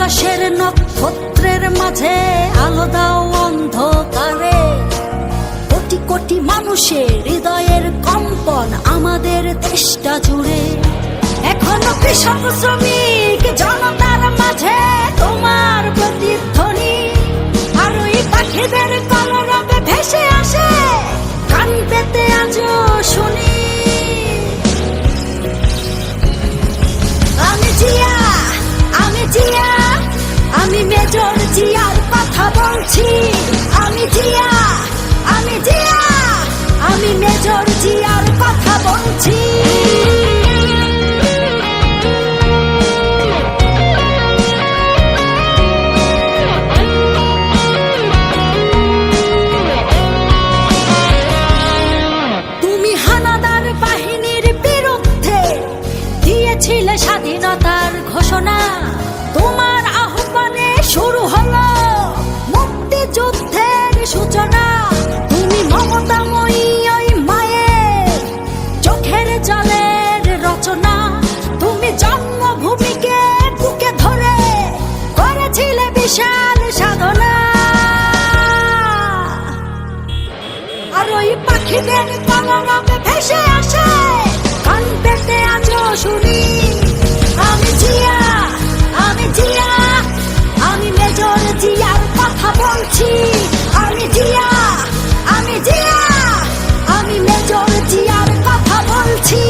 আকাশের নক্ষত্রের মাঝে আলো দাও অন্ধকারে। কোটি কোটি মানুষের হৃদয়ের কম্পন আমাদের দেশটা জুড়ে। এখনো কৃষক শ্রমিক জনতার মাঝে তোমার প্রতিধ্বনি। আর ওই পাখিদের কলরবে ভেসে আসে কান পেতে আজও শুনি। আমি জিয়া, আমি জিয়া, আমি মেজর জিয়ার কথা বলছি। আমি জিয়া, আমি জিয়া, আমি মেজর জিয়ার কথা বলছি। তুমি হানাদার বাহিনীর বিরুদ্ধে দিয়েছিলে স্বাধীনতার ঘোষণা। তোমার আহ্বানে শুরু হলো মুক্তিযুদ্ধের সূচনা। তুমি মমতাময়ী ওই মায়ের চোখের জলের রচনা। তুমি জন্মভূমিকে বুকে ধরে করেছিলে বিশাল সাধনা। আর ওই পাখিদের কলরবে ভেসে আসে কান পেতে আজও শুনি। আমি জিয়া, আমি জিয়া, আমি মেজর জিয়ার কথা বলছি। আমি জিয়া, আমি জিয়া, আমি মেজর জিয়ার কথা বলছি।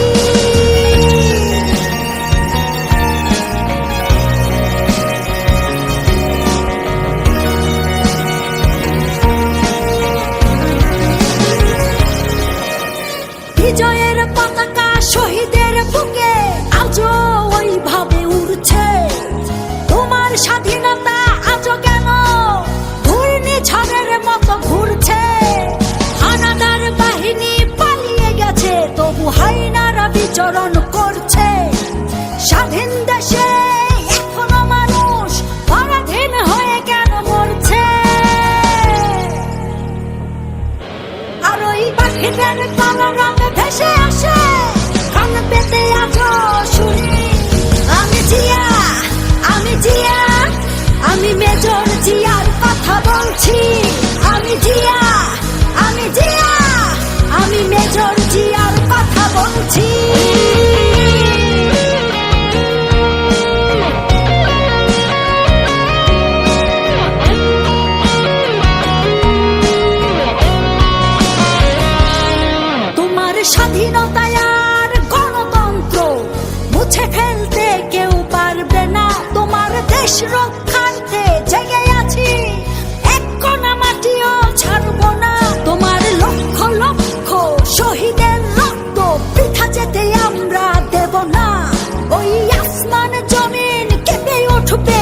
বিজয়ের পতাকা শহীদের বুকে আজও ওইভাবে উড়ছে। তোমার স্বাধীনতা আজও কেন ঘূর্ণিঝড়ের মতো ঘুরছে। হানাদার বাহিনী পালিয়ে গেছে, তবু হাইনারা বিচরণ করছে। স্বাধীন দেশে এখনো মানুষ পরাধীন হয়ে কেন মরছে। আর ওই পাখিদের কলরবে ভেসে আসে কান পেতে আজও শুনি। আমি জিয়া, আমি জিয়া, আমি মেজর জিয়ার কথা বলছি। আমি জিয়া, আমি জিয়া, আমি মেজর জিয়ার কথা বলছি। তোমার স্বাধীনতায় আর গণতন্ত্র মুছে ফেলতে কেউ পারবে না। তোমার দেশ রক্ষার্থে জেগে আছি, এক কণা মাটিও ছাড়ব না। তোমার লক্ষ লক্ষ শহীদের রক্ত বৃথা যেতে আমরা দেব না। ওই আসমান জমিন কেঁপে উঠবে